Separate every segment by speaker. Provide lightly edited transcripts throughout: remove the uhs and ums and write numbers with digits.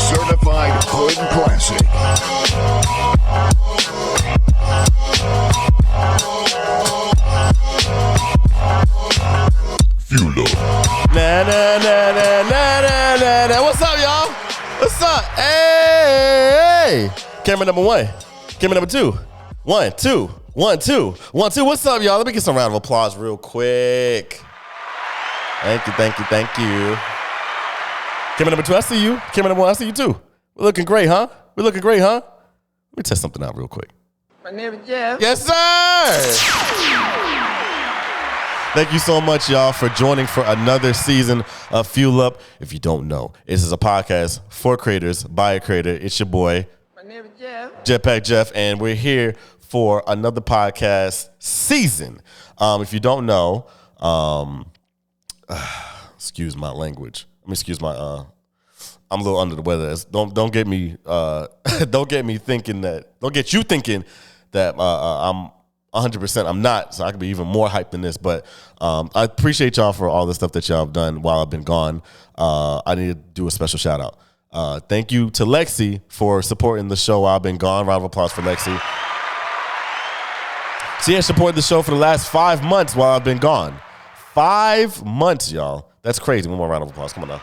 Speaker 1: certified hood classic. Fuel up.
Speaker 2: Nah. What's up, y'all? What's up? Hey. Camera number one. Camera number two. 1, 2. 1, 2. 1, 2. What's up, y'all? Let me get some round of applause real quick. Thank you. Camera number 2, I see you. Camera number 1, I see you too. We're looking great, huh? Let me test something out real quick.
Speaker 3: My name is Jeff.
Speaker 2: Yes, sir. Thank you so much, y'all, for joining for another season of Fuel Up. If you don't know, this is a podcast for creators, by a creator. It's your boy,
Speaker 3: My name is Jeff.
Speaker 2: Jetpack Jeff, and we're here for another podcast season. If you don't know, excuse my language. Excuse my. I'm a little under the weather. Don't get me. Don't get me thinking that. Don't get you thinking that I'm 100%. I'm not. So I could be even more hyped than this. But I appreciate y'all for all the stuff that y'all have done while I've been gone. I need to do a special shout out. Thank you to Lexi for supporting the show while I've been gone. Round of applause for Lexi. She has supported the show for the last 5 months while I've been gone. 5 months, y'all. That's crazy. One more round of applause. Come on now.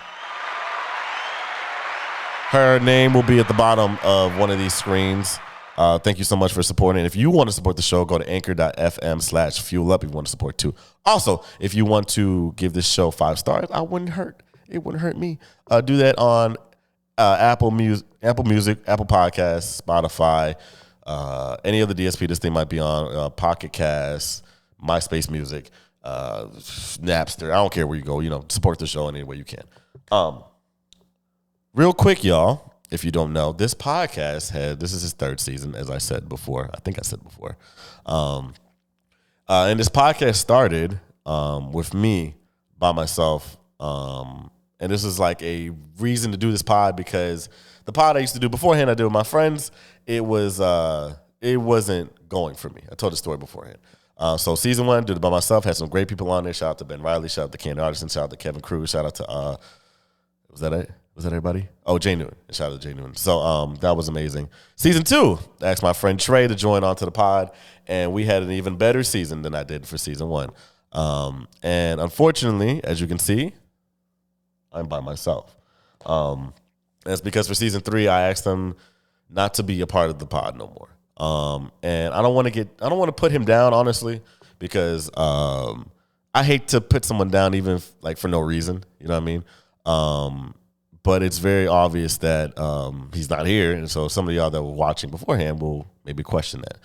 Speaker 2: Her name will be at the bottom of one of these screens. Thank you so much for supporting. If you want to support the show, go to anchor.fm/fuelup if you want to support too. Also, if you want to give this show 5 stars, it wouldn't hurt me. Do that on Apple Music, Apple Podcasts, Spotify, any other DSP this thing might be on, Pocket Cast, MySpace Music, Napster. I don't care where you go. Support the show any way you can. Real quick, y'all, if you don't know, this podcast this is its 3rd season, as I said before. I think I said before. And this podcast started with me by myself. And this is like a reason to do this pod because the pod I used to do beforehand, I did with my friends. It wasn't going for me. I told the story beforehand. So season 1, did it by myself. Had some great people on there. Shout out to Ben Riley. Shout out to Ken Artisan. Shout out to Kevin Cruz. Shout out to was that it? Was that everybody? Oh, Jay Newton. Shout out to Jay Newton. So that was amazing. Season 2, I asked my friend Trey to join onto the pod, and we had an even better season than I did for season 1. And unfortunately, as you can see, I'm by myself. That's because for season 3, I asked him not to be a part of the pod no more. And I don't want to put him down, honestly, because I hate to put someone down even like for no reason. You know what I mean? But it's very obvious that he's not here, and so some of y'all that were watching beforehand will maybe question that.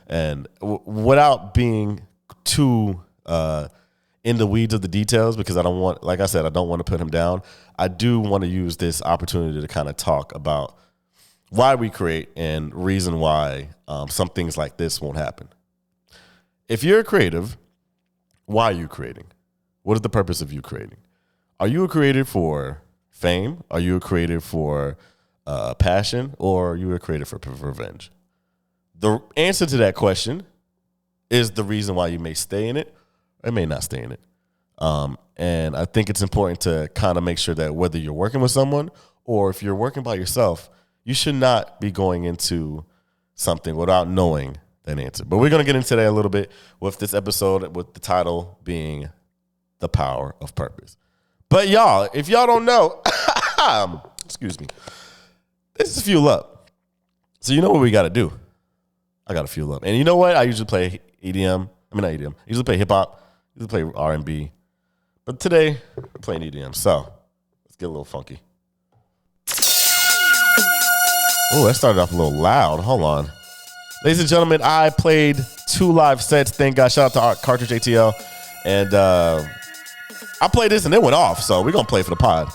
Speaker 2: And without being too in the weeds of the details, because I don't want to put him down. I do want to use this opportunity to kind of talk about why we create and reason why some things like this won't happen. If you're a creative, why are you creating? What is the purpose of you creating? Are you a creator for fame? Are you a creator for passion? Or are you a creator for revenge? The answer to that question is the reason why you may stay in it or may not stay in it. And I think it's important to kind of make sure that whether you're working with someone or if you're working by yourself, you should not be going into something without knowing that answer. But we're going to get into that a little bit with this episode, with the title being The Power of Purpose. But y'all, if y'all don't know, excuse me, this is Fuel Up. So you know what we got to do. I got to fuel up. And you know what? I usually play EDM. I mean, not EDM. I usually play hip-hop. I usually play R&B. But today, I'm playing EDM. So let's get a little funky. Oh, that started off a little loud. Hold on. Ladies and gentlemen, I played 2 live sets. Thank God. Shout out to Cartridge ATL. And I played this and it went off. So we're going to play for the pod.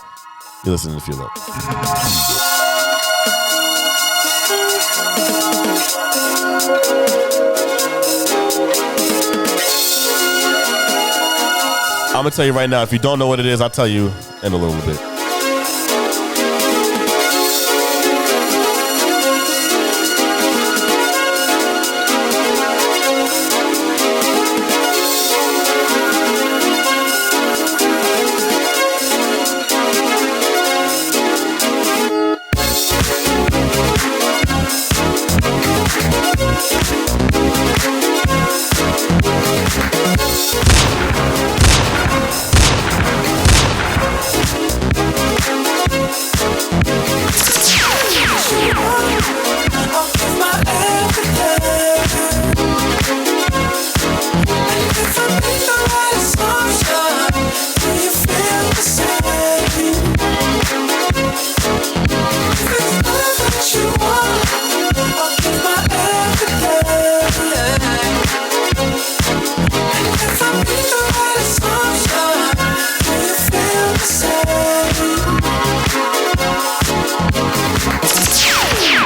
Speaker 2: You're listening to Fuel Up. I'm going to tell you right now, if you don't know what it is, I'll tell you in a little bit.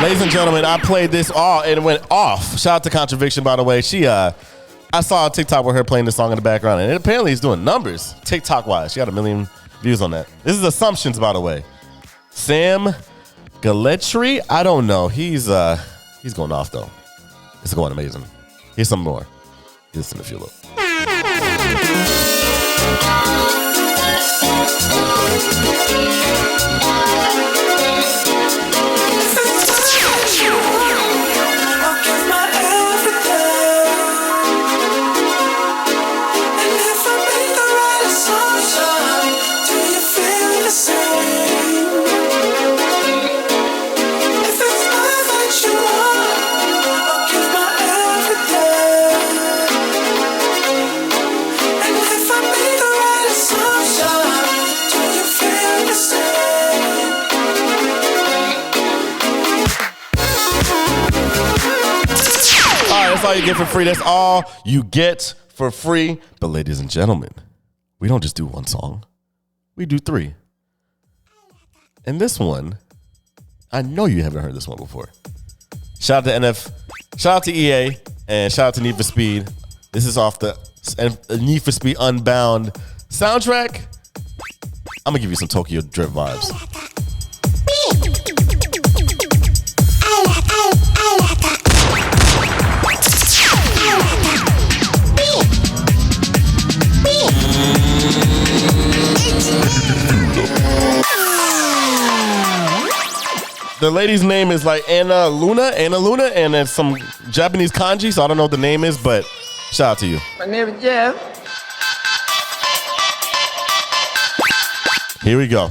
Speaker 2: Ladies and gentlemen, I played this all and it went off. Shout out to Contraviction, by the way. I saw a TikTok with her playing this song in the background, and it apparently is doing numbers TikTok-wise. She got 1 million views on that. This is Assumptions, by the way. Sam Galetri, I don't know. He's going off though. It's going amazing. Here's some more. Listen if you look. That's all you get for free. That's all you get for free. But ladies and gentlemen, we don't just do one song. We do 3. And this one, I know you haven't heard this one before. Shout out to NF, shout out to EA, and shout out to Need for Speed. This is off the Need for Speed Unbound soundtrack. I'm gonna give you some Tokyo Drift vibes. The lady's name is like Anna Luna, and it's some Japanese kanji, so I don't know what the name is, but shout out to you.
Speaker 3: My name is Jeff.
Speaker 2: Here we go.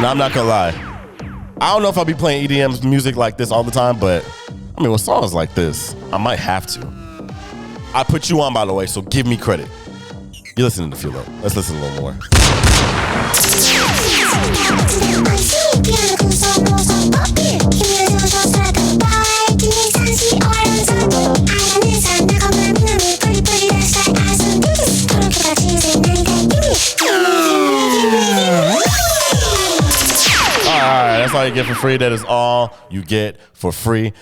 Speaker 2: I'm not gonna lie. I don't know if I'll be playing EDM music like this all the time, but I mean, with songs like this, I might have to. I put you on, by the way, so give me credit. You're listening to Feel Up. Let's listen a little more. That's all you get for free. That is all you get for free.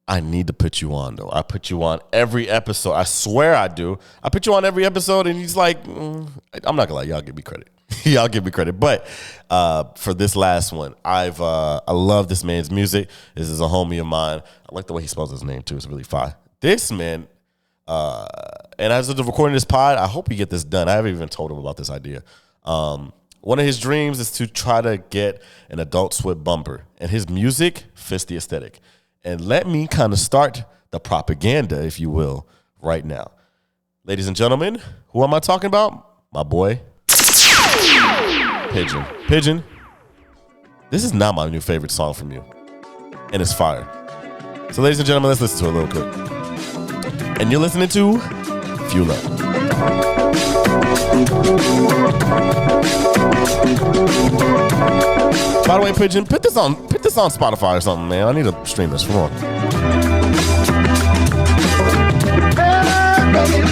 Speaker 2: I need to put you on, though. I put you on every episode. I swear I do. I put you on every episode, and he's like, I'm not going to lie. Y'all give me credit. Y'all give me credit. But for this last one, I love this man's music. This is a homie of mine. I like the way he spells his name, too. It's really fire. This man, and as of recording this pod, I hope we get this done. I haven't even told him about this idea. One of his dreams is to try to get an Adult Swim bumper, and his music fits the aesthetic. And let me kind of start the propaganda, if you will, right now. Ladies and gentlemen, who am I talking about? My boy, Pigeon. Pigeon, this is not my new favorite song from you, and it's fire. So ladies and gentlemen, let's listen to it a little quick. And you're listening to Fuel Up. By the way, Pigeon, put this on Spotify or something, man. I need to stream this. Come on.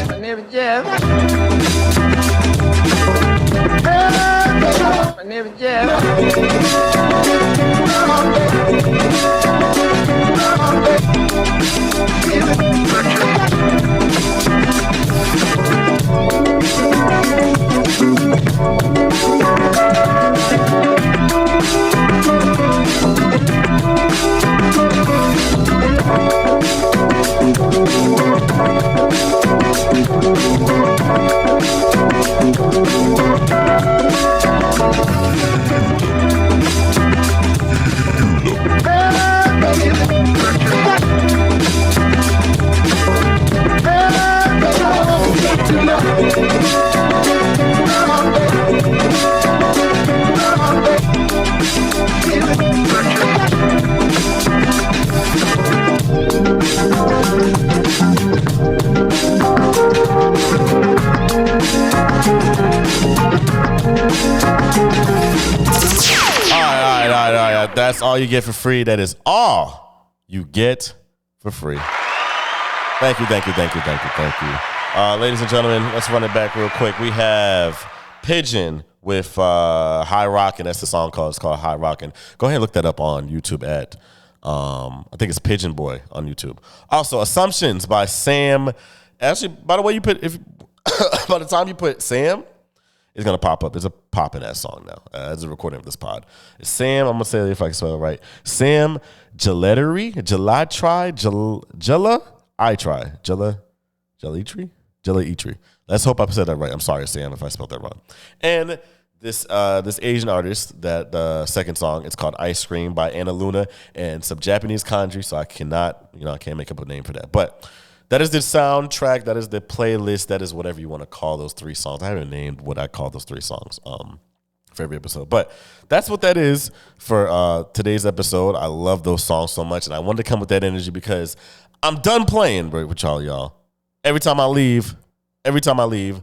Speaker 3: My name is Jeff. My name is Jeff.
Speaker 2: That's all you get for free. That is all you get for free. Thank you. Ladies and gentlemen, let's run it back real quick. We have Pigeon with High Rockin'. That's the song it's called High Rockin'. Go ahead and look that up on YouTube at I think it's Pigeon Boy on YouTube. Also, Assumptions by Sam. Actually, by the way, by the time you put Sam, it's gonna pop up. There's a pop in that song now. As a recording of this pod. It's Sam. I'm gonna say it if I can spell it right. Sam Gelatry. Gelatry. Let's hope I said that right. I'm sorry, Sam, if I spelled that wrong. And this Asian artist, that second song, it's called Ice Cream by Anna Luna and some Japanese kanji. So I can't make up a name for that. But that is the soundtrack. That is the playlist. That is whatever you want to call those three songs. I haven't named what I call those three songs for every episode. But that's what that is for today's episode. I love those songs so much. And I wanted to come with that energy because I'm done playing with y'all. Every time I leave, either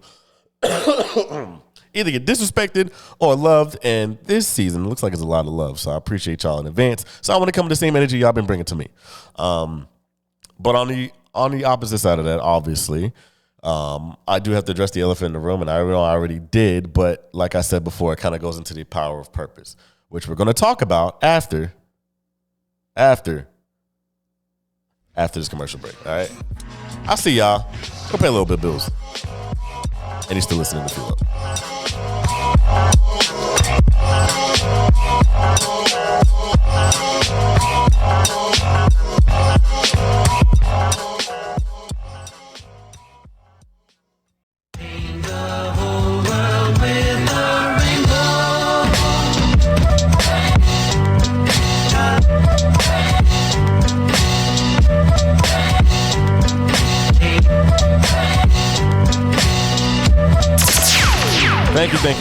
Speaker 2: get disrespected or loved. And this season, it looks like it's a lot of love. So I appreciate y'all in advance. So I want to come with the same energy y'all been bringing to me. But on the opposite side of that, obviously, I do have to address the elephant in the room, and I know I already did, but like I said before, it kind of goes into the power of purpose, which we're going to talk about after this commercial break, all right? I'll see y'all. Go pay a little bit of bills. And you're still listening to Feel Up.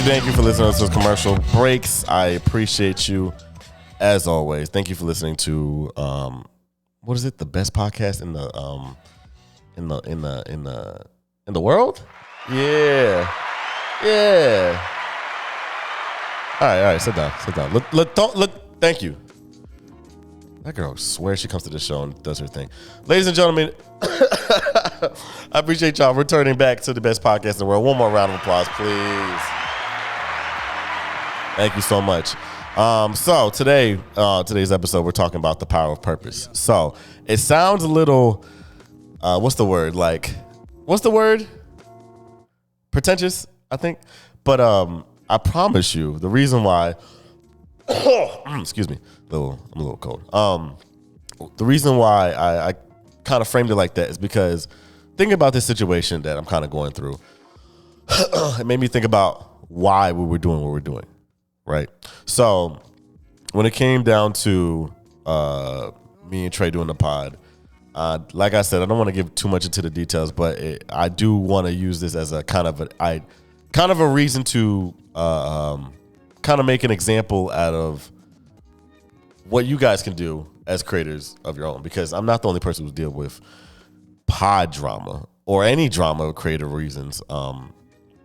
Speaker 2: Thank you for listening to those commercial breaks. I appreciate you as always. Thank you for listening to what is it? The best podcast in the world? Yeah. All right. Sit down. Look. Thank you. That girl swears she comes to the show and does her thing. Ladies and gentlemen, I appreciate y'all returning back to the best podcast in the world. One more round of applause, please. Thank you so much. So today's episode, we're talking about the power of purpose. So it sounds a little, what's the word? Pretentious, I think. But I promise you, the reason why, excuse me, I'm a little cold. The reason why I kind of framed it like that is because thinking about this situation that I'm kind of going through, it made me think about why we were doing what we're doing. Right. So when it came down to me and Trey doing the pod, like I said, I don't want to give too much into the details, but I do want to use this as a kind of a reason to kind of make an example out of what you guys can do as creators of your own, because I'm not the only person who's dealing with pod drama or any drama of creative reasons.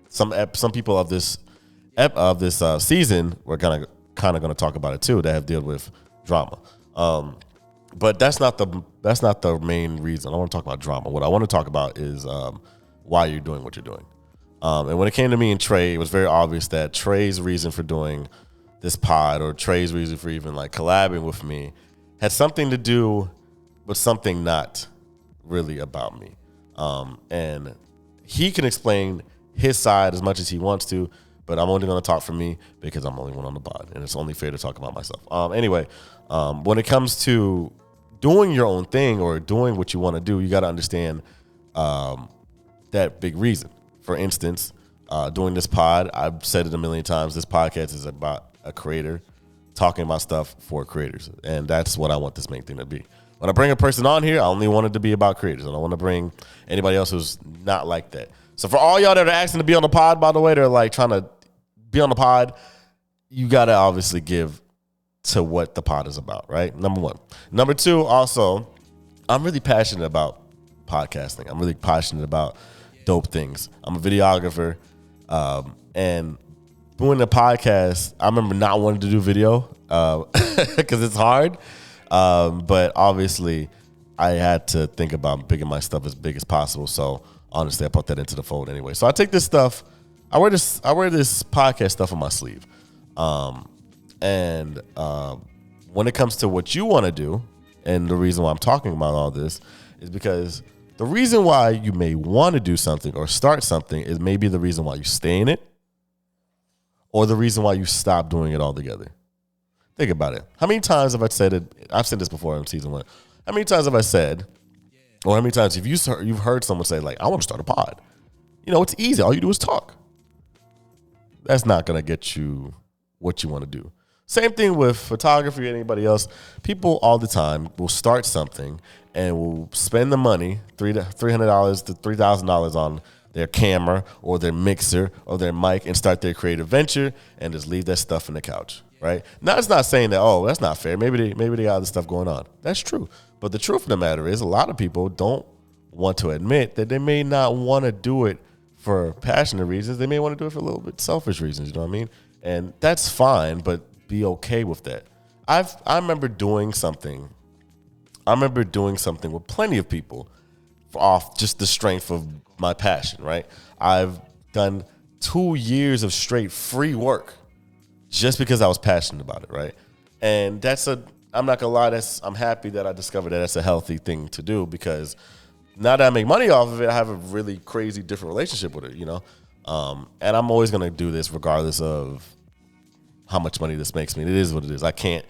Speaker 2: Some people of this season, we're kind of going to talk about it too, that have dealt with drama. But that's not the main reason. I don't want to talk about drama. What I want to talk about is why you're doing what you're doing. And when it came to me and Trey, it was very obvious that Trey's reason for doing this pod, or Trey's reason for even like collabing with me, had something to do with something not really about me. And he can explain his side as much as he wants to, but I'm only going to talk for me because I'm the only one on the pod, and it's only fair to talk about myself. Anyway, when it comes to doing your own thing or doing what you want to do, you got to understand that big reason. For instance, doing this pod, I've said it a million times, this podcast is about a creator talking about stuff for creators, and that's what I want this main thing to be. When I bring a person on here, I only want it to be about creators. I don't want to bring anybody else who's not like that. So for all y'all that are asking to be on the pod, by the way, they're like trying to be on the pod, you got to obviously give to what the pod is about, right? Number one. Number two, also, I'm really passionate about podcasting. I'm really passionate about dope things. I'm a videographer, and doing the podcast, I remember not wanting to do video. because it's hard. But obviously, I had to think about making my stuff as big as possible. So honestly, I put that into the fold anyway. So I take this stuff. I wear this podcast stuff on my sleeve. And when it comes to what you want to do, and the reason why I'm talking about all this is because the reason why you may want to do something or start something is maybe the reason why you stay in it, or the reason why you stop doing it altogether. Think about it. How many times have I said it? I've said this before in season 1. How many times have I said, or how many times have you've heard someone say, like, I want to start a pod? You know, it's easy. All you do is talk. That's not going to get you what you want to do. Same thing with photography or anybody else. People all the time will start something and will spend the money, $300 to $3,000 on their camera or their mixer or their mic and start their creative venture and just leave that stuff in the couch, right? Now, it's not saying that, oh, that's not fair. Maybe they got other stuff going on. That's true. But the truth of the matter is a lot of people don't want to admit that they may not want to do it for passionate reasons. They may want to do it for a little bit selfish reasons, you know what I mean? And that's fine, but be okay with that. I remember doing something with plenty of people off just the strength of my passion, right? I've done 2 years of straight free work just because I was passionate about it, right? And I'm not gonna lie, I'm happy that I discovered that that's a healthy thing to do, because now that I make money off of it, I have a really crazy different relationship with it, you know? And I'm always gonna do this regardless of how much money this makes me. It is what it is. I can't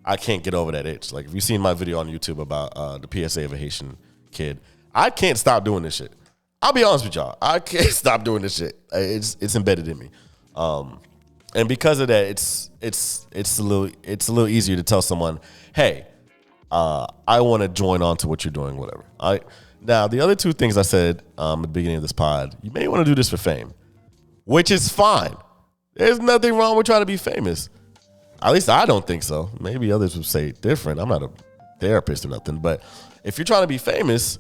Speaker 2: get over that itch. Like, if you've seen my video on YouTube about the PSA of a Haitian kid, I can't stop doing this shit. I'll be honest with y'all. I can't stop doing this shit. It's embedded in me. And because of that, it's a little easier to tell someone, hey, I want to join on to what you're doing, whatever. Now, the other two things I said at the beginning of this pod, you may want to do this for fame, which is fine. There's nothing wrong with trying to be famous. At least I don't think so. Maybe others would say different. I'm not a therapist or nothing. But if you're trying to be famous,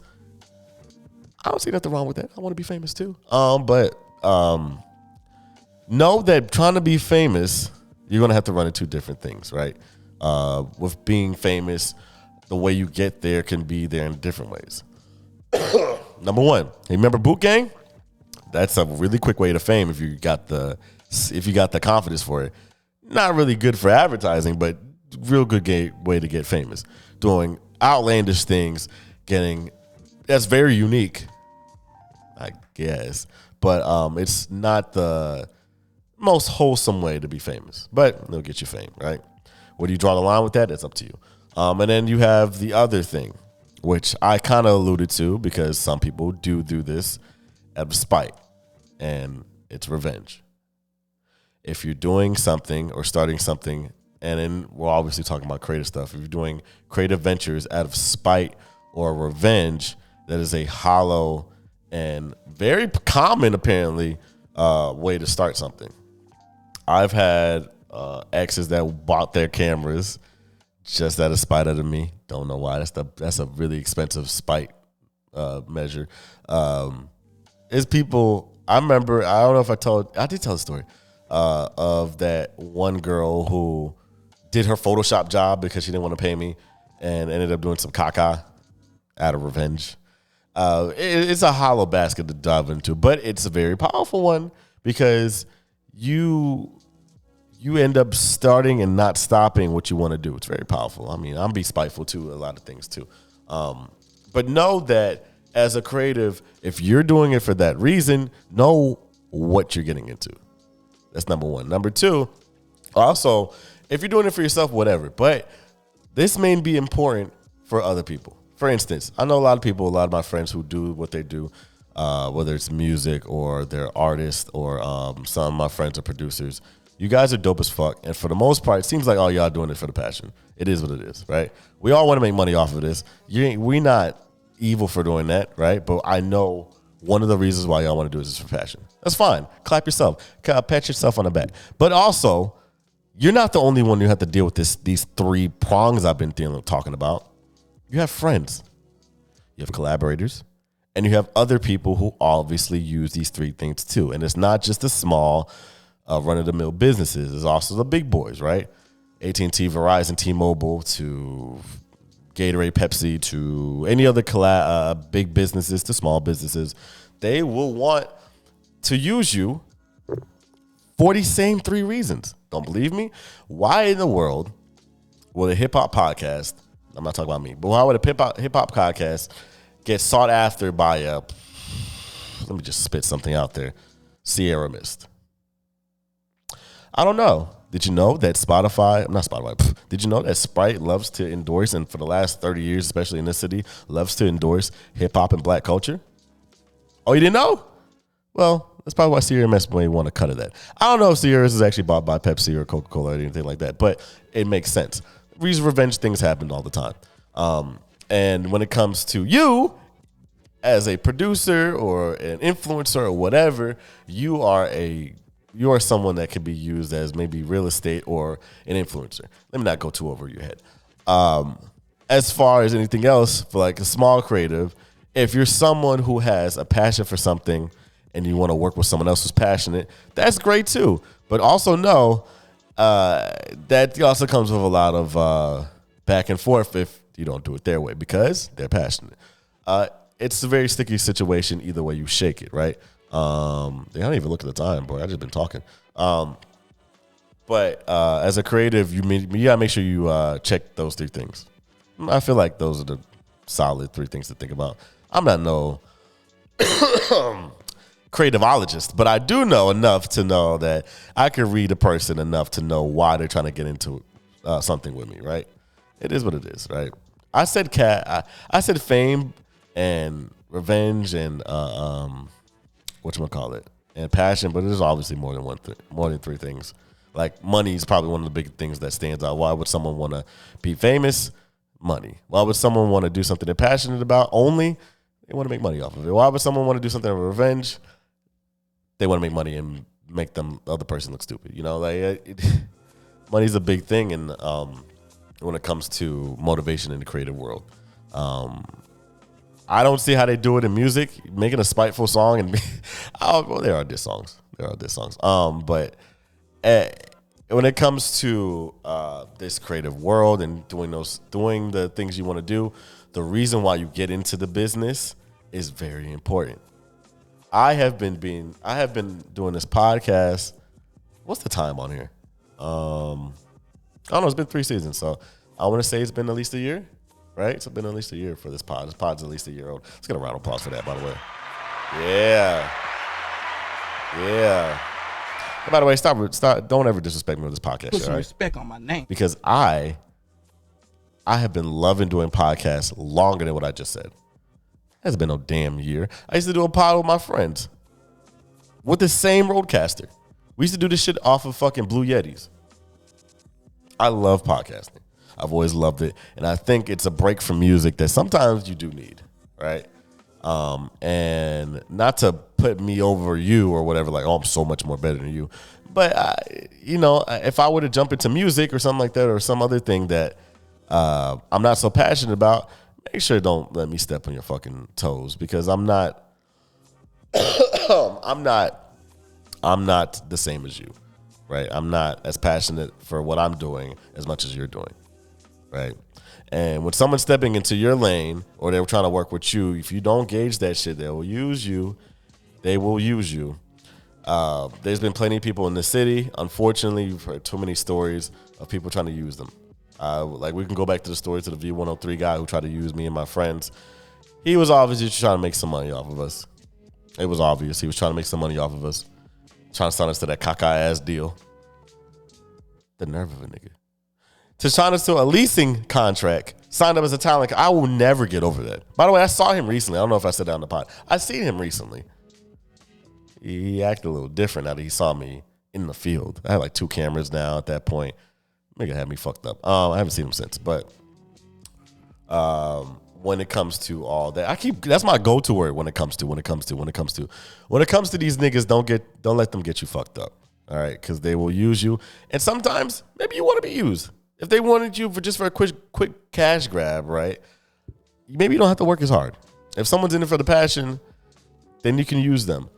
Speaker 2: I don't see nothing wrong with that. I want to be famous too. But know that trying to be famous, you're going to have to run into different things, right? With being famous, the way you get there can be there in different ways. Number one, hey, remember Boot Gang? That's a really quick way to fame if you got the confidence for it. Not really good for advertising, but real good way to get famous. Doing outlandish things, that's very unique, I guess. But it's not the most wholesome way to be famous, but it'll get you fame, right? Where do you draw the line with that? It's up to you. And then you have the other thing, which I kind of alluded to, because some people do this out of spite, and it's revenge. If you're doing something or starting something, and then we're obviously talking about creative stuff, if you're doing creative ventures out of spite or revenge, that is a hollow and very common, apparently, way to start something. I've had exes that bought their cameras just out of spite of me. Don't know why. That's a really expensive spite measure. It's people. I remember. I don't know if I did tell the story of that one girl who did her Photoshop job because she didn't want to pay me, and ended up doing some caca out of revenge. It's a hollow basket to dive into, but it's a very powerful one, because you end up starting and not stopping what you want to do. It's very powerful. I mean, I'm be spiteful too, a lot of things too. But know that as a creative, if you're doing it for that reason, know what you're getting into. That's number one. Number two, also, if you're doing it for yourself, whatever, but this may be important for other people. For instance, I know a lot of my friends who do what they do, whether it's music or they're artists, or some of my friends are producers. You guys are dope as fuck. And for the most part, it seems like all y'all doing it for the passion. It is what it is, right? We all want to make money off of this. We not evil for doing that, right? But I know one of the reasons why y'all want to do it is for passion. That's fine. Clap yourself. Pat yourself on the back. But also, you're not the only one who have to deal with these three prongs I've been talking about. You have friends. You have collaborators. And you have other people who obviously use these three things too. And it's not just the small run-of-the-mill businesses. It's also the big boys, right? AT&T, Verizon, T-Mobile, to Gatorade, Pepsi, to any other big businesses, to small businesses, they will want to use you for the same 3 reasons. Don't believe me? Why in the world would a hip-hop podcast, I'm not talking about me, but why would a hip-hop podcast get sought after by let me just spit something out there, Sierra Mist? I don't know. Did you know that did you know that Sprite loves to endorse, and for the last 30 years, especially in this city, loves to endorse hip-hop and black culture? Oh, you didn't know? Well, that's probably why Sierra Mist may want to cut of that. I don't know if Sierra is actually bought by Pepsi or Coca-Cola or anything like that, but it makes sense. These revenge things happen all the time. And when it comes to you, as a producer or an influencer or whatever, you are someone that could be used as maybe real estate or an influencer. Let me not go too over your head. As far as anything else, for like a small creative, if you're someone who has a passion for something and you want to work with someone else who's passionate, that's great too. But also know that also comes with a lot of back and forth if you don't do it their way because they're passionate. It's a very sticky situation either way you shake it, right? I don't even look at the time, boy. I just been talking. But as a creative, you gotta make sure you check those 3 things. I feel like those are the solid 3 things to think about. I'm not no creativologist, but I do know enough to know that I can read a person enough to know why they're trying to get into something with me, right? It is what it is, right? I said I said fame and revenge and whatchamacallit, and passion, but there's obviously more than 3 things. Like money is probably one of the big things that stands out. Why would someone want to be famous? Money. Why would someone want to do something they're passionate about? Only they want to make money off of it. Why would someone want to do something of revenge? They want to make money and make the other person look stupid. You know, like money's a big thing, and when it comes to motivation in the creative world, I don't see how they do it in music, making a spiteful song and well, there are diss songs. But when it comes to this creative world and doing the things you want to do, the reason why you get into the business is very important. I have been doing this podcast. What's the time on here? I don't know. It's been 3 seasons, so I want to say it's been at least a year, right? It's been at least a year for this pod. This pod's at least a year old. Let's get a round of applause for that, by the way. Yeah. And by the way, stop. Don't ever disrespect me with this podcast.
Speaker 4: Put some
Speaker 2: right?
Speaker 4: respect on my name.
Speaker 2: Because I have been loving doing podcasts longer than what I just said. It hasn't been no damn year. I used to do a pod with my friends with the same roadcaster. We used to do this shit off of fucking Blue Yetis. I love podcasting. I've always loved it. And I think it's a break from music that sometimes you do need, right? And not to put me over you or whatever, like, oh, I'm so much more better than you. But, if I were to jump into music or something like that or some other thing that I'm not so passionate about, make sure don't let me step on your fucking toes because I'm not I'm not the same as you, right? I'm not as passionate for what I'm doing as much as you're doing, right? And when someone's stepping into your lane or they're trying to work with you, if you don't gauge that shit, they will use you. There's been plenty of people in the city. Unfortunately, you've heard too many stories of people trying to use them. Like we can go back to the story to the V103 guy who tried to use me and my friends. He was obviously just trying to make some money off of us. It was obvious. He was trying to make some money off of us. Trying to sign us to that cockeyed ass deal. The nerve of a nigga. To sign us to a leasing contract, signed up as a talent. I will never get over that. By the way, I saw him recently. I don't know if I said that on the pod. I seen him recently. He acted a little different now that he saw me in the field. I had like 2 cameras now at that point. Nigga had me fucked up. I haven't seen him since, but when it comes to all that, that's my go-to word when it comes to these niggas, don't let them get you fucked up. All right, because they will use you, and sometimes maybe you want to be used. If they wanted you for a quick cash grab, right? Maybe you don't have to work as hard. If someone's in it for the passion, then you can use them.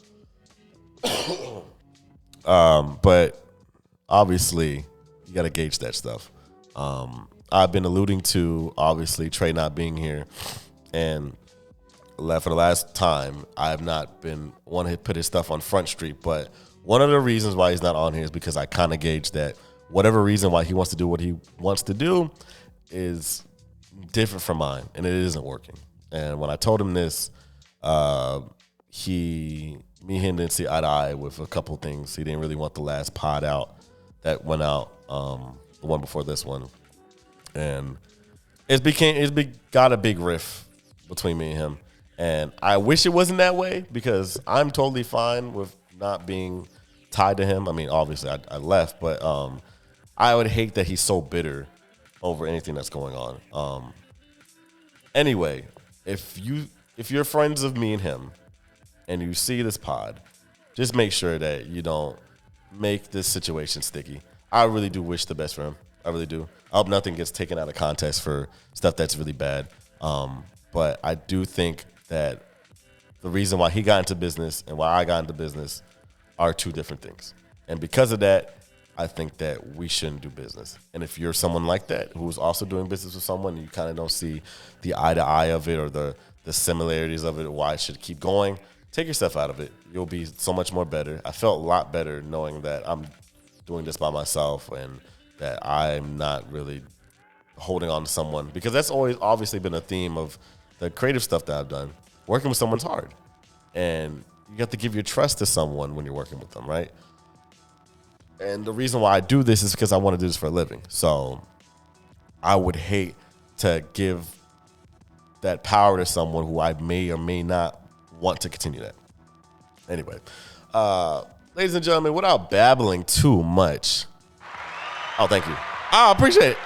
Speaker 2: But obviously, You got to gauge that stuff. I've been alluding to obviously Trey not being here, and for the last time, I have not been want to put his stuff on Front Street. But one of the reasons why he's not on here is because I kind of gauge that whatever reason why he wants to do what he wants to do is different from mine, and it isn't working. And when I told him this, me and him didn't see eye to eye with a couple things. He didn't really want the last pod out that went out, the one before this one, and got a big riff between me and him. And I wish it wasn't that way because I'm totally fine with not being tied to him. I mean, obviously I left, but I would hate that he's so bitter over anything that's going on. Anyway, if you're friends of me and him and you see this pod, just make sure that you don't make this situation sticky. I really do wish the best for him. I really do. I hope nothing gets taken out of context for stuff that's really bad. But I do think that the reason why he got into business and why I got into business are two different things. And because of that, I think that we shouldn't do business. And if you're someone like that who's also doing business with someone and you kind of don't see the eye to eye of it or the similarities of it or why it should keep going, take yourself out of it. You'll be so much more better. I felt a lot better knowing that I'm doing this by myself and that I'm not really holding on to someone, because that's always obviously been a theme of the creative stuff that I've done. Working with someone's hard, and you have to give your trust to someone when you're working with them, right? And the reason why I do this is because I want to do this for a living. So I would hate to give that power to someone who I may or may not want to continue that. Anyway, ladies and gentlemen, without babbling too much. Oh, thank you. I appreciate it.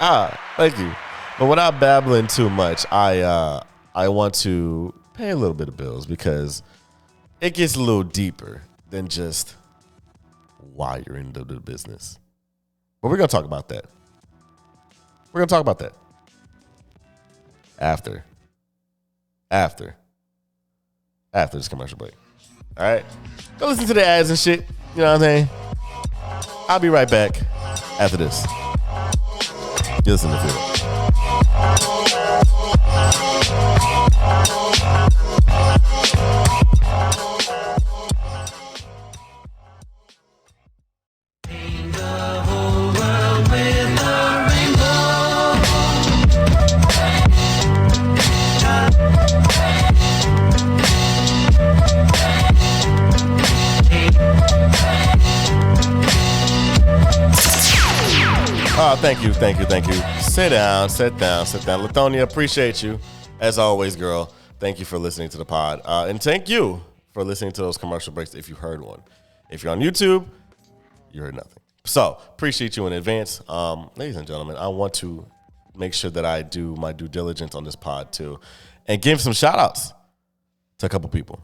Speaker 2: Thank you. But without babbling too much, I want to pay a little bit of bills because it gets a little deeper than just why you're into the business. But we're going to talk about that. We're going to talk about that after this commercial break. All right? Go listen to the ads and shit. You know what I'm saying? I'll be right back after this. You listen to Feel It. Thank you. Sit down. Lithonia, appreciate you. As always, girl, thank you for listening to the pod. And thank you for listening to those commercial breaks if you heard one. If you're on YouTube, you heard nothing. So, appreciate you in advance. Ladies and gentlemen, I want to make sure that I do my due diligence on this pod, too, and give some shout-outs to a couple people.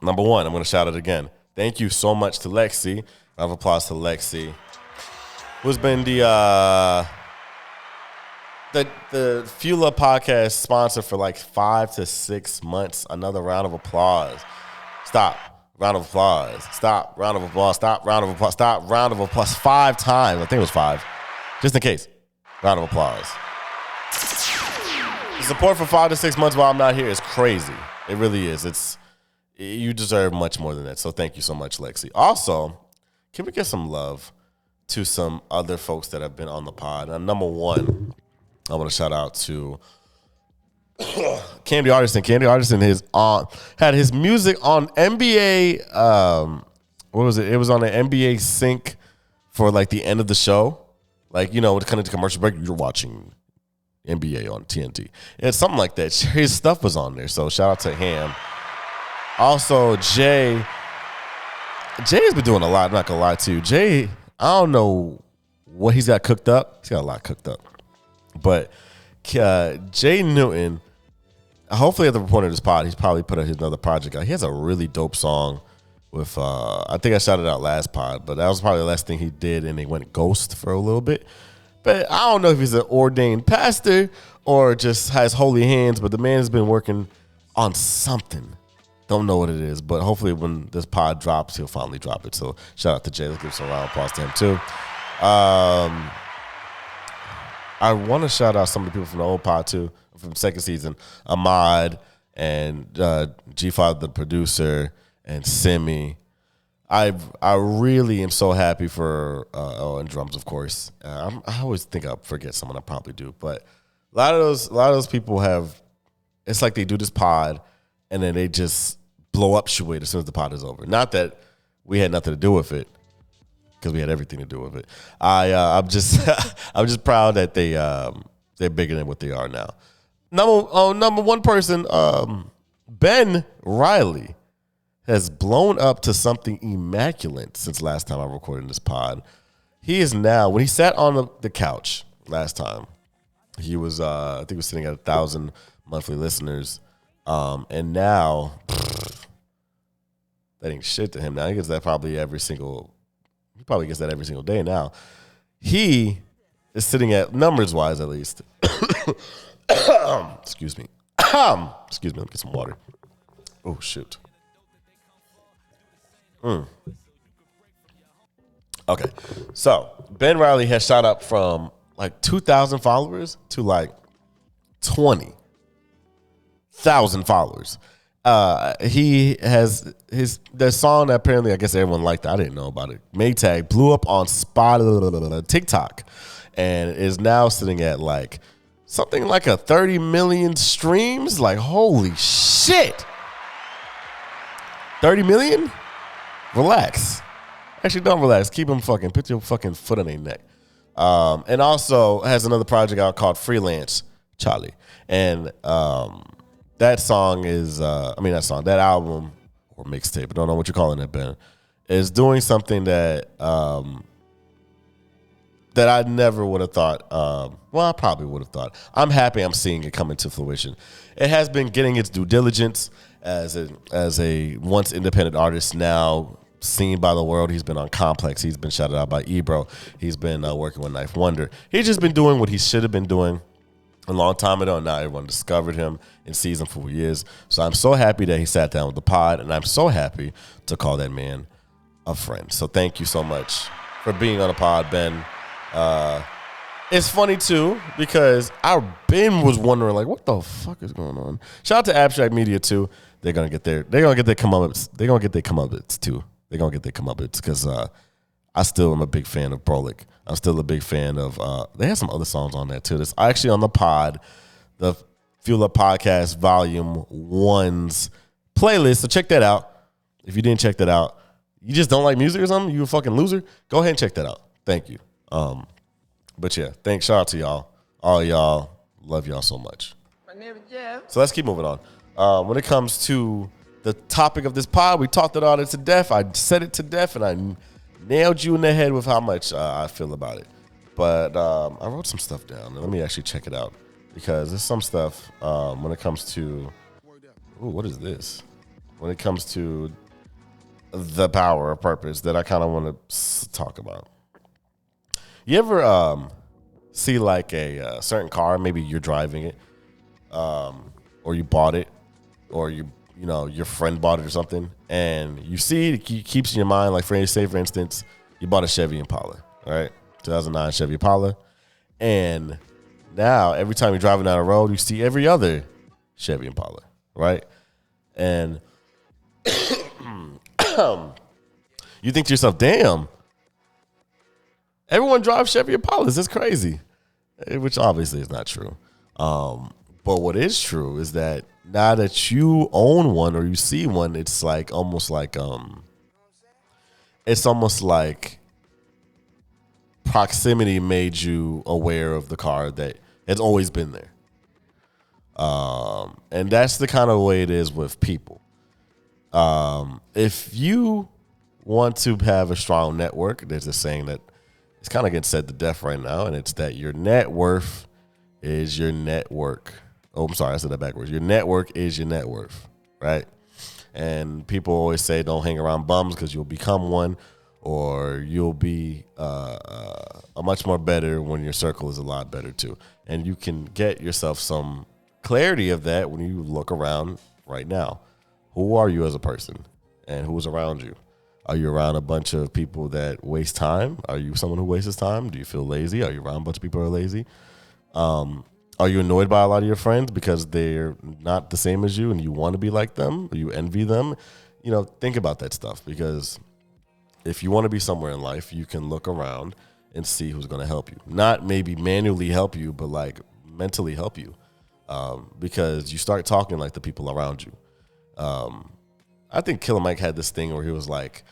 Speaker 2: Number one, I'm going to shout out again. Thank you so much to Lexi. Round of applause to Lexi, who's been the Fula podcast sponsor for like 5 to 6 months. Another round of applause. Stop. Round of applause. Stop. Round of applause. Stop. Round of applause. Stop. Round of applause. 5 times. I think it was 5. Just in case. Round of applause. The support for 5 to 6 months while I'm not here is crazy. It really is. You deserve much more than that. So thank you so much, Lexi. Also, can we get some love to some other folks that have been on the pod? Number one, I want to shout out to Candy Artisan. Candy Artisan had his music on NBA. What was it? It was on the NBA sync for like the end of the show. Like, you know, kind of the commercial break, you're watching NBA on TNT. It's something like that. His stuff was on there. So shout out to him. Also, Jay has been doing a lot. I'm not going to lie to you. Jay, I don't know what he's got cooked up. He's got a lot cooked up. But Jay Newton, hopefully at the point of this pod, he's probably put his another project out. He has a really dope song with, I think I shouted out last pod, but that was probably the last thing he did, and he went ghost for a little bit. But I don't know if he's an ordained pastor or just has holy hands, but the man has been working on something. Don't know what it is, but hopefully when this pod drops, he'll finally drop it. So shout out to Jay. Let's give some round of applause to him too. I want to shout out some of the people from the old pod too, from second season. Ahmad and G5, the producer, and Simi. I really am so happy for and drums, of course. I always think I forget someone. I probably do, but a lot of those people have. It's like they do this pod, and then they just blow up Shway as soon as the pod is over. Not that we had nothing to do with it, because we had everything to do with it. I'm just I'm just proud that they're bigger than what they are now. Number one person, Ben Riley, has blown up to something immaculate since last time I recorded this pod. He is now, when he sat on the couch last time, he was I think he was sitting at 1,000 monthly listeners, and now that ain't shit to him. Now he gets that probably every single. He probably gets that every single day now. He is sitting at, numbers wise at least. Excuse me. Excuse me. Let me get some water. Oh shoot. Okay, so Ben Riley has shot up from like 2,000 followers to like 20,000 followers. He has the song that apparently I guess everyone liked. I didn't know about it. Maytag blew up on TikTok, and is now sitting at like something like a 30 million streams. Like holy shit, 30 million. Relax. Actually, don't relax. Keep them fucking. Put your fucking foot on their neck. And also has another project out called Freelance Charlie. And that song is, that album or mixtape, I don't know what you're calling it, Ben, is doing something that that I never would have thought. I probably would have thought. I'm happy I'm seeing it come into fruition. It has been getting its due diligence as a once independent artist, now seen by the world. He's been on Complex. He's been shouted out by Ebro. He's been working with Knife Wonder. He's just been doing what he should have been doing a long time ago. Now everyone discovered him and sees him for who he is. So I'm so happy that he sat down with the pod, and I'm so happy to call that man a friend. So thank you so much for being on the pod, Ben. It's funny too because Ben was wondering like, what the fuck is going on? Shout out to Abstract Media too. They're gonna get their comeuppance. They're gonna get their comeuppance too. They're gonna get their comeuppance because I still am a big fan of Brolic. I'm still a big fan of. They have some other songs on that too. That's actually on the pod, the Fuel Up Podcast Volume 1's playlist. So check that out. If you didn't check that out, you just don't like music or something. You a fucking loser. Go ahead and check that out. Thank you. But yeah, thanks. Shout out to y'all. All y'all. Love y'all so much.
Speaker 3: My name is Jeff.
Speaker 2: So let's keep moving on. When it comes to the topic of this pod, we talked about it to death. I said it to death, and I nailed you in the head with how much I feel about it. But I wrote some stuff down. Let me actually check it out because there's some stuff when it comes to. Ooh, what is this? When it comes to the power of purpose that I kind of want to talk about. You ever see like a certain car? Maybe you're driving it, or you bought it, or your friend bought it or something, and you see it keeps in your mind. Like for instance, you bought a Chevy Impala, right? 2009 Chevy Impala, and now every time you're driving down the road, you see every other Chevy Impala, right? And you think to yourself, damn, everyone drives Chevy Impalas. It's crazy, which obviously is not true. But what is true is that now that you own one or you see one, it's like almost like proximity made you aware of the car that has always been there. And that's the kind of way it is with people. If you want to have a strong network, there's a saying that it's kind of getting said to death right now, and it's that your net worth is your network. Oh, I'm sorry, I said that backwards. Your network is your net worth, right? And people always say don't hang around bums because you'll become one, or you'll be a much more better when your circle is a lot better too. And you can get yourself some clarity of that when you look around right now. Who are you as a person, and who's around you? Are you around a bunch of people that waste time? Are you someone who wastes time? Do you feel lazy? Are you around a bunch of people who are lazy? Are you annoyed by a lot of your friends because they're not the same as you and you want to be like them or you envy them? You know, think about that stuff, because if you want to be somewhere in life, you can look around and see who's going to help you. Not maybe manually help you, but like mentally help you, because you start talking like the people around you. I think Killer Mike had this thing where he was like,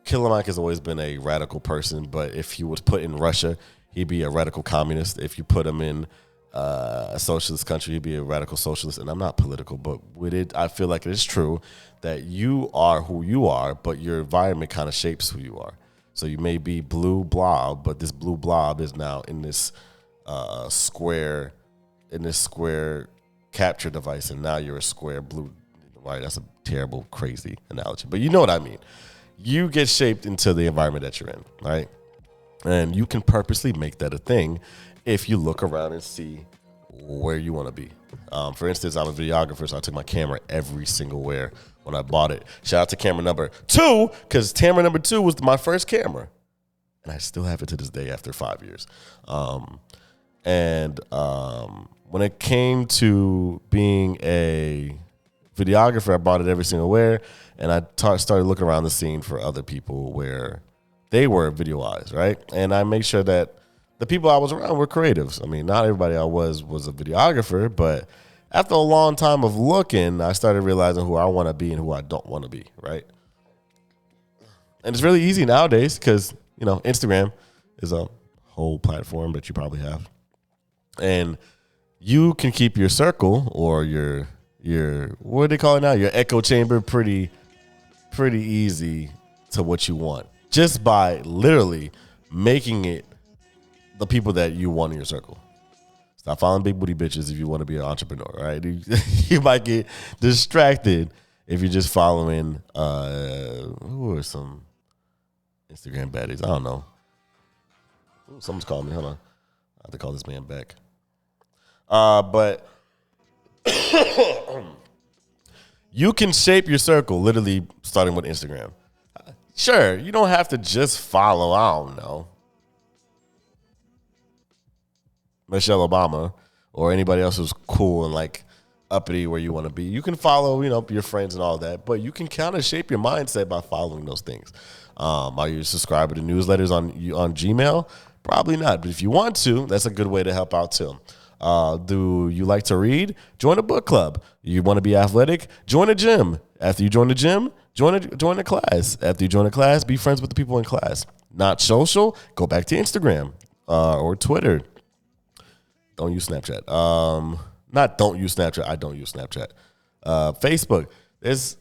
Speaker 2: Killer Mike has always been a radical person, but if he was put in Russia, he'd be a radical communist. If you put him in a socialist country, he'd be a radical socialist. And I'm not political, but with it, I feel like it is true that you are who you are, but your environment kind of shapes who you are. So you may be blue blob, but this blue blob is now in this square capture device, and now you're a square blue. Right? That's a terrible, crazy analogy, but you know what I mean. You get shaped into the environment that you're in, right? And you can purposely make that a thing if you look around and see where you want to be. For instance, I'm a videographer, so I took my camera every single where when I bought it. Shout out to camera number 2, because camera number 2 was my first camera, and I still have it to this day after 5 years. When it came to being a videographer, I bought it every single where, and I started looking around the scene for other people where they were video-wise, right? And I made sure that the people I was around were creatives. I mean, not everybody I was a videographer, but after a long time of looking, I started realizing who I want to be and who I don't want to be, right? And it's really easy nowadays because, you know, Instagram is a whole platform that you probably have. And you can keep your circle or your what do they call it now? Your echo chamber pretty easy to what you want, just by literally making it the people that you want in your circle. Stop following big booty bitches if you want to be an entrepreneur, right? You might get distracted if you're just following who are some Instagram baddies? I don't know. Ooh, someone's calling me. Hold on. I have to call this man back. But you can shape your circle literally starting with Instagram. Sure, you don't have to just follow, I don't know, Michelle Obama or anybody else who's cool and like uppity where you want to be. You can follow, you know, your friends and all that, but you can kind of shape your mindset by following those things. Are you a subscriber to newsletters on Gmail? Probably not, but if you want to, that's a good way to help out too. Do you like to read? Join a book club. You want to be athletic? Join a gym. After you join the gym, join a class. After you join a class, be friends with the people in class. Not social? Go back to Instagram or Twitter. Don't use Snapchat. Don't use Snapchat. I don't use Snapchat. Facebook. There's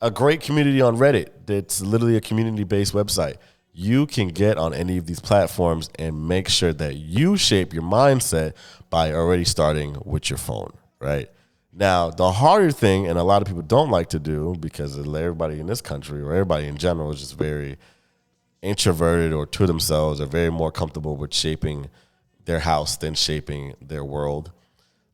Speaker 2: a great community on Reddit. It's literally a community-based website. You can get on any of these platforms and make sure that you shape your mindset by already starting with your phone, right? Now, the harder thing, and a lot of people don't like to do because everybody in this country or everybody in general is just very introverted or to themselves, are very more comfortable with shaping their house than shaping their world.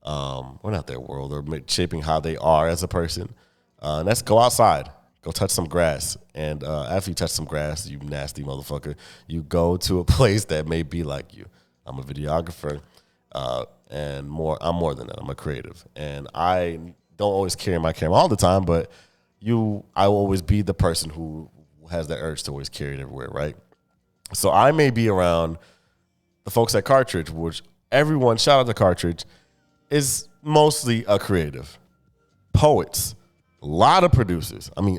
Speaker 2: Or not their world, or shaping how they are as a person. And that's go outside. Go touch some grass. And after you touch some grass, you nasty motherfucker, you go to a place that may be like you. I'm a videographer, and I'm more than that. I'm a creative. And I don't always carry my camera all the time, but I will always be the person who has that urge to always carry it everywhere, right? So I may be around the folks at Cartridge, which everyone, shout out to Cartridge, is mostly a creative. Poets. A lot of producers. And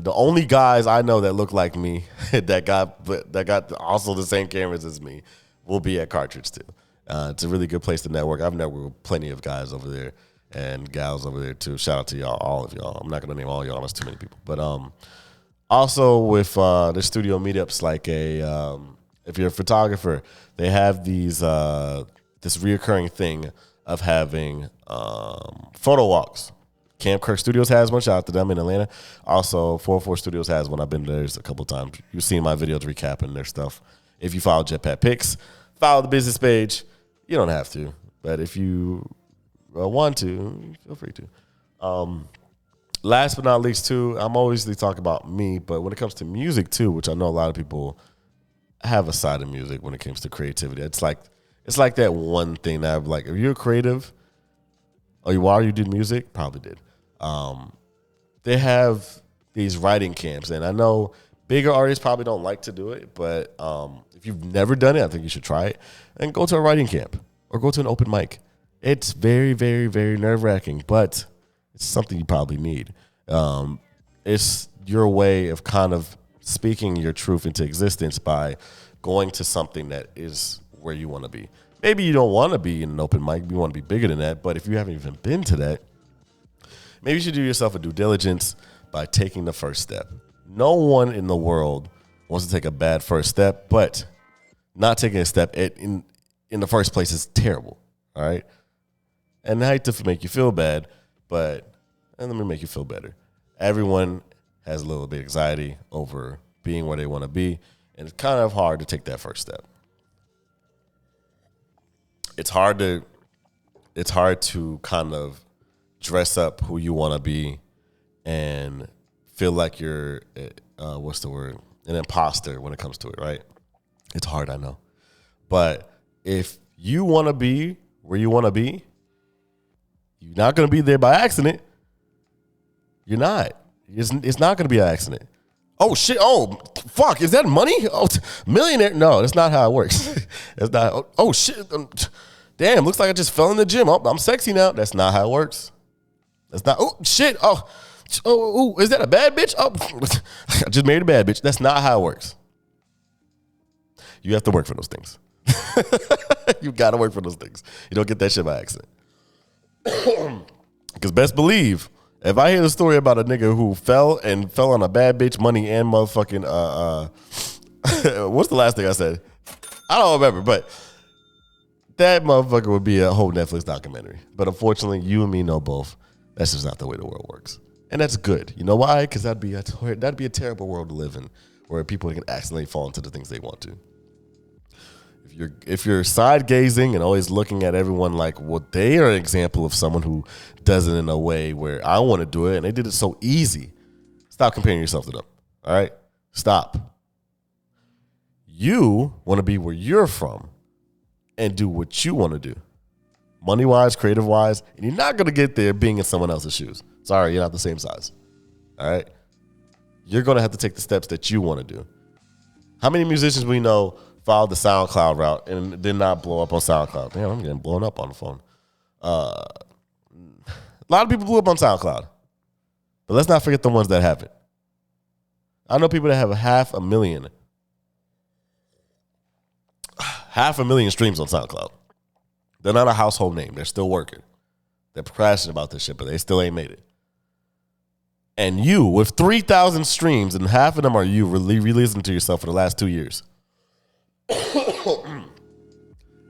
Speaker 2: the only guys I know that look like me that got also the same cameras as me will be at Cartridge too. It's a really good place to network. I've networked with plenty of guys over there and gals over there too. Shout out to y'all, all of y'all. I'm not gonna name all y'all. That's too many people. But also with the studio meetups, like if you're a photographer, they have these this reoccurring thing of having photo walks. Camp Kirk Studios has one. Shout out to them in Atlanta. Also, 404 Studios has one. I've been there a couple times. You've seen my videos recapping their stuff. If you follow Jetpack Pics, follow the business page. You don't have to, but if you want to, feel free to. Last but not least, too, I'm always talking about me, but when it comes to music, too, which I know a lot of people have a side of music when it comes to creativity. It's like that one thing that I'm like, if you're creative, or while you did music, probably did. They have these writing camps, and I know bigger artists probably don't like to do it, but if you've never done it, I think you should try it and go to a writing camp or go to an open mic. It's very, very, very nerve-wracking, but it's something you probably need. It's your way of kind of speaking your truth into existence by going to something that is where you want to be. Maybe you don't want to be in an open mic. You want to be bigger than that. But if you haven't even been to that, maybe you should do yourself a due diligence by taking the first step. No one in the world wants to take a bad first step, but not taking a step in the first place is terrible. All right? And I hate to make you feel bad, but let me make you feel better. Everyone has a little bit of anxiety over being where they want to be, and it's kind of hard to take that first step. It's hard to kind of dress up who you want to be and feel like you're an imposter when it comes to it, right? It's hard, I know. But if you want to be where you want to be, you're not going to be there by accident. You're not. It's not going to be an accident. Oh, shit. Oh, fuck. Is that money? Oh, millionaire? No, that's not how it works. That's not. Oh, shit. Damn, looks like I just fell in the gym. Oh, I'm sexy now. That's not how it works. That's not. Oh, shit. Oh, is that a bad bitch? Oh, I just married a bad bitch. That's not how it works. You have to work for those things. You got to work for those things. You don't get that shit by accident. Because best believe, if I hear the story about a nigga who fell on a bad bitch, money, and motherfucking what's the last thing I said? I don't remember, but that motherfucker would be a whole Netflix documentary. But unfortunately, you and me know both. That's just not the way the world works, and that's good. You know why? Because that'd be a terrible world to live in, where people can accidentally fall into the things they want to. If you're side gazing and always looking at everyone like, well, they are an example of someone who does it in a way where I want to do it, and they did it so easy. Stop comparing yourself to them. All right? Stop. You want to be where you're from and do what you want to do. Money-wise, creative-wise, and you're not going to get there being in someone else's shoes. Sorry, you're not the same size. All right? You're going to have to take the steps that you want to do. How many musicians we know followed the SoundCloud route and did not blow up on SoundCloud? Damn, I'm getting blown up on the phone. A lot of people blew up on SoundCloud. But let's not forget the ones that haven't. I know people that have 500,000 streams on SoundCloud. They're not a household name. They're still working. They're procrastinating about this shit, but they still ain't made it. And you, with 3,000 streams, and half of them are you re-listening to yourself for the last 2 years,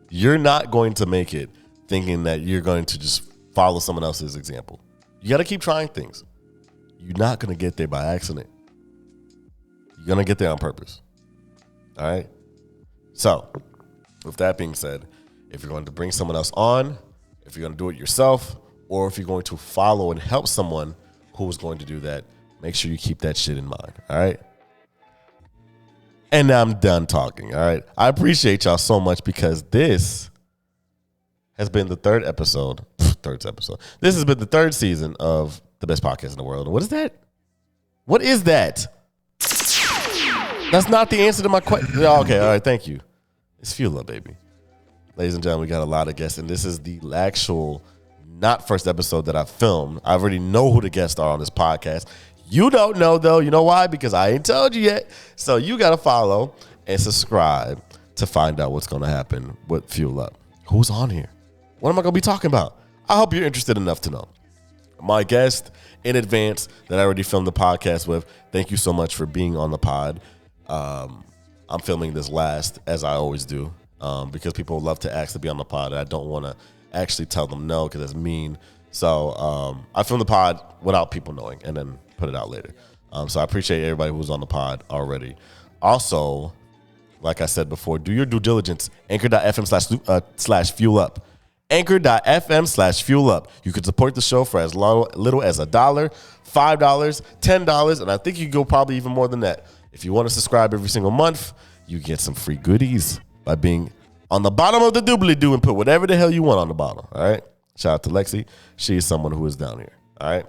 Speaker 2: you're not going to make it thinking that you're going to just follow someone else's example. You got to keep trying things. You're not going to get there by accident. You're going to get there on purpose. All right? So, with that being said, if you're going to bring someone else on, if you're going to do it yourself, or if you're going to follow and help someone who's going to do that, make sure you keep that shit in mind. All right? And now I'm done talking, all right? I appreciate y'all so much because this has been the third episode. This has been the third season of the best podcast in the world. What is that? What is that? That's not the answer to my question. Okay, all right, thank you. It's Fuel Up, baby. Ladies and gentlemen, we got a lot of guests, and this is the actual not first episode that I filmed. I already know who the guests are on this podcast. You don't know, though. You know why? Because I ain't told you yet. So you got to follow and subscribe to find out what's going to happen with Fuel Up. Who's on here? What am I going to be talking about? I hope you're interested enough to know. My guest in advance that I already filmed the podcast with, thank you so much for being on the pod. I'm filming this last, as I always do, because people love to ask to be on the pod. And I don't want to actually tell them no because that's mean. So I filmed the pod without people knowing and then put it out later. So I appreciate everybody who's on the pod already. Also, like I said before, do your due diligence. Anchor.fm/fuel up. Anchor.fm/fuel up. You can support the show for as little as $1, $5, $10, and I think you can go probably even more than that. If you want to subscribe every single month, you get some free goodies by being on the bottom of the doobly-doo and put whatever the hell you want on the bottom, all right? Shout out to Lexi. She is someone who is down here, all right?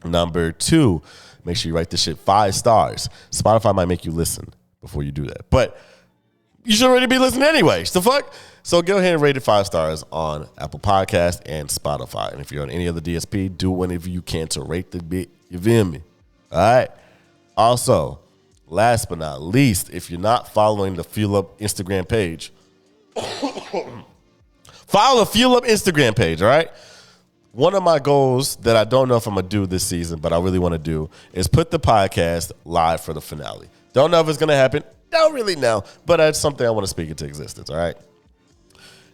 Speaker 2: Number 2, make sure you write this shit 5 stars. Spotify might make you listen before you do that, but you should already be listening anyway. The fuck? So go ahead and rate it 5 stars on Apple Podcast and Spotify. And if you're on any other DSP, do whatever you can to rate the bit. You feel me? All right? Also, last but not least, if you're not following the Fuel Up Instagram page, follow the Fuel Up Instagram page, all right? One of my goals that I don't know if I'm going to do this season, but I really want to do, is put the podcast live for the finale. Don't know if it's going to happen. Don't really know, but that's something I want to speak into existence, all right?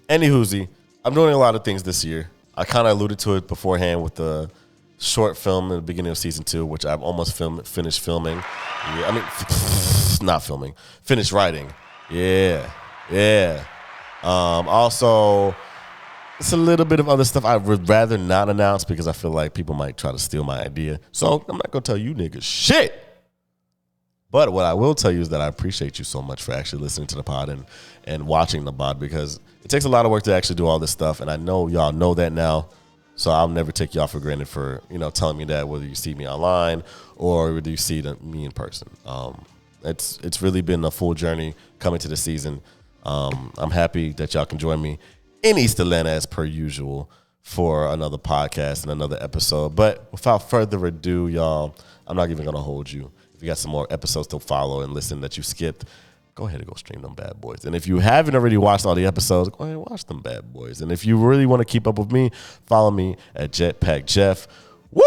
Speaker 2: Anywhoozy, I'm doing a lot of things this year. I kind of alluded to it beforehand with the short film in the beginning of season 2, which I've almost finished filming. Yeah, I mean, not filming, finished writing. Yeah. Also, it's a little bit of other stuff I would rather not announce because I feel like people might try to steal my idea. So I'm not going to tell you niggas shit. But what I will tell you is that I appreciate you so much for actually listening to the pod and watching the pod, because it takes a lot of work to actually do all this stuff. And I know y'all know that now. So I'll never take y'all for granted for, telling me that, whether you see me online or whether you see me in person. It's really been a full journey coming to the season. I'm happy that y'all can join me in East Atlanta as per usual for another podcast and another episode. But without further ado, y'all, I'm not even going to hold you. If you got some more episodes to follow and listen that you skipped, go ahead and go stream them bad boys. And if you haven't already watched all the episodes, go ahead and watch them bad boys. And if you really want to keep up with me, follow me at Jetpack Jeff. Woo!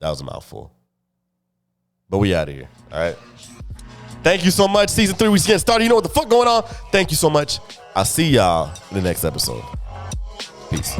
Speaker 2: That was a mouthful. But we out of here, all right? Thank you so much. Season 3, we getting started. You know what the fuck going on? Thank you so much. I'll see y'all in the next episode. Peace.